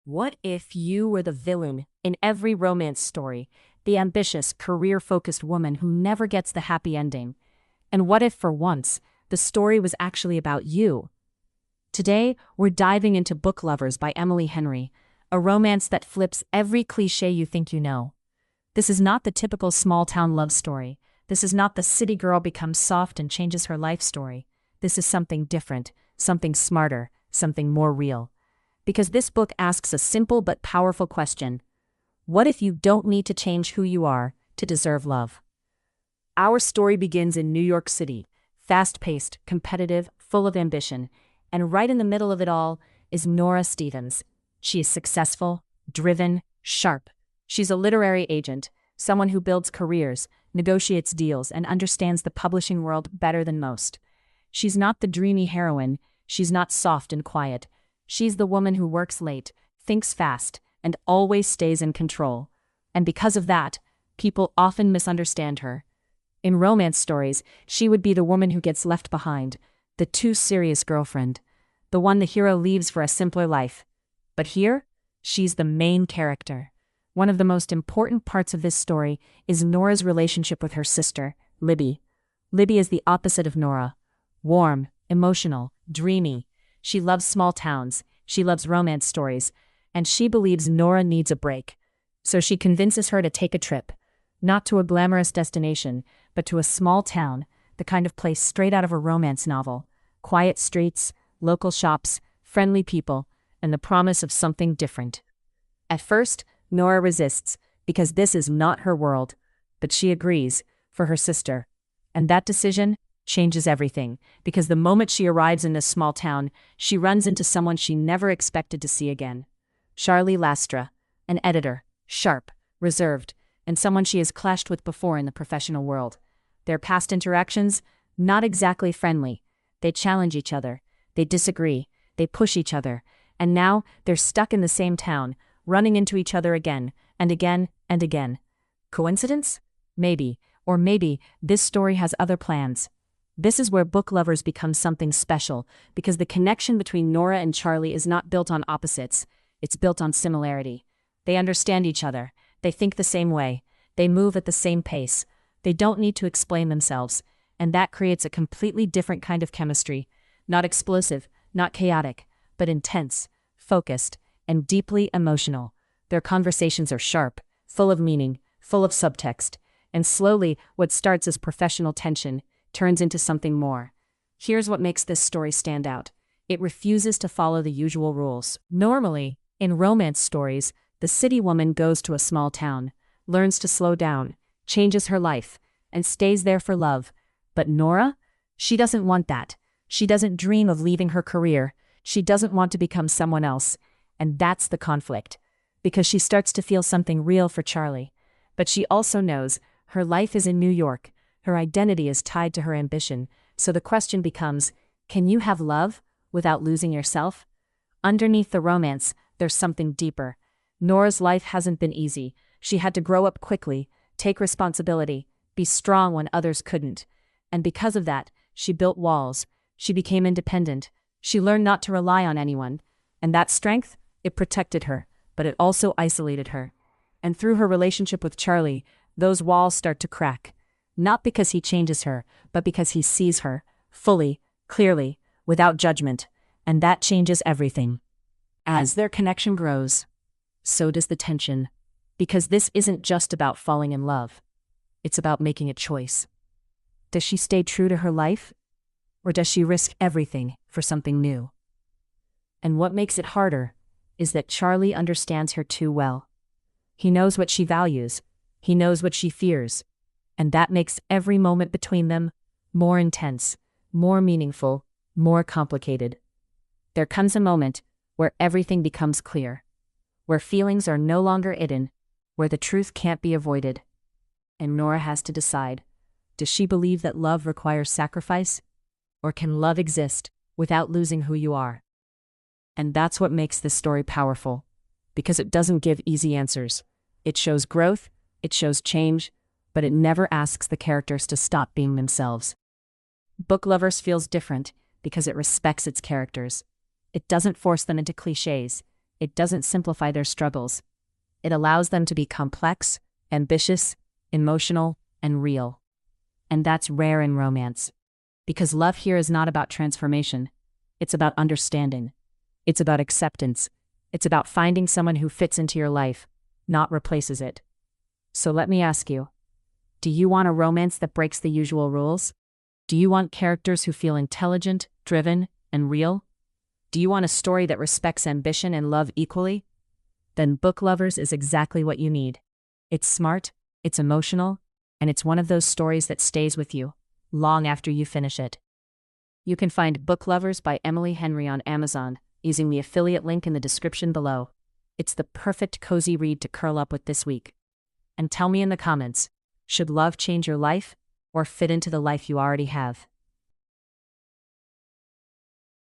What if you were the villain in every romance story, the ambitious, career-focused woman who never gets the happy ending? And what if, for once, the story was actually about you? Today, we're diving into Book Lovers by Emily Henry, a romance that flips every cliché you think you know. This is not the typical small-town love story. This is not the city girl becomes soft and changes her life story. This is something different, something smarter, something more real. Because this book asks a simple but powerful question. What if you don't need to change who you are to deserve love? Our story begins in New York City, fast-paced, competitive, full of ambition, and right in the middle of it all is Nora Stevens. She is successful, driven, sharp. She's a literary agent, someone who builds careers, negotiates deals, and understands the publishing world better than most. She's not the dreamy heroine, she's not soft and quiet. She's the woman who works late, thinks fast, and always stays in control. And because of that, people often misunderstand her. In romance stories, she would be the woman who gets left behind, the too serious girlfriend, the one the hero leaves for a simpler life. But here, she's the main character. One of the most important parts of this story is Nora's relationship with her sister, Libby. Libby is the opposite of Nora. Warm, emotional, dreamy. She loves small towns, she loves romance stories, and she believes Nora needs a break. So she convinces her to take a trip. Not to a glamorous destination, but to a small town, the kind of place straight out of a romance novel. Quiet streets, local shops, friendly people, and the promise of something different. At first, Nora resists, because this is not her world, but she agrees, for her sister. And that decision changes everything, because the moment she arrives in this small town, she runs into someone she never expected to see again. Charlie Lastra, an editor, sharp, reserved, and someone she has clashed with before in the professional world. Their past interactions, not exactly friendly. They challenge each other, they disagree, they push each other, and now they're stuck in the same town, running into each other again, and again, and again. Coincidence? Maybe, or maybe this story has other plans. This is where Book Lovers become something special, because the connection between Nora and Charlie is not built on opposites, it's built on similarity. They understand each other, they think the same way, they move at the same pace, they don't need to explain themselves, and that creates a completely different kind of chemistry, not explosive, not chaotic, but intense, focused, and deeply emotional. Their conversations are sharp, full of meaning, full of subtext, and slowly what starts as professional tension turns into something more. Here's what makes this story stand out. It refuses to follow the usual rules. Normally, in romance stories, the city woman goes to a small town, learns to slow down, changes her life, and stays there for love. But Nora? She doesn't want that. She doesn't dream of leaving her career. She doesn't want to become someone else. And that's the conflict. Because she starts to feel something real for Charlie. But she also knows her life is in New York. Her identity is tied to her ambition, so the question becomes, can you have love without losing yourself? Underneath the romance, there's something deeper. Nora's life hasn't been easy. She had to grow up quickly, take responsibility, be strong when others couldn't. And because of that, she built walls. She became independent. She learned not to rely on anyone. And that strength, it protected her, but it also isolated her. And through her relationship with Charlie, those walls start to crack. Not because he changes her, but because he sees her, fully, clearly, without judgment, and that changes everything. As their connection grows, so does the tension, because this isn't just about falling in love. It's about making a choice. Does she stay true to her life, or does she risk everything for something new? And what makes it harder is that Charlie understands her too well. He knows what she values, he knows what she fears, and that makes every moment between them more intense, more meaningful, more complicated. There comes a moment where everything becomes clear, where feelings are no longer hidden, where the truth can't be avoided. And Nora has to decide, does she believe that love requires sacrifice, or can love exist without losing who you are? And that's what makes this story powerful, because it doesn't give easy answers. It shows growth, it shows change, but it never asks the characters to stop being themselves. Book Lovers feels different because it respects its characters. It doesn't force them into clichés. it doesn't simplify their struggles. It allows them to be complex, ambitious, emotional, and real. And that's rare in romance. Because love here is not about transformation. It's about understanding. It's about acceptance. It's about finding someone who fits into your life, not replaces it. So let me ask you, do you want a romance that breaks the usual rules? Do you want characters who feel intelligent, driven, and real? Do you want a story that respects ambition and love equally? Then Book Lovers is exactly what you need. It's smart, it's emotional, and it's one of those stories that stays with you long after you finish it. You can find Book Lovers by Emily Henry on Amazon using the affiliate link in the description below. It's the perfect cozy read to curl up with this week. And tell me in the comments, should love change your life or fit into the life you already have?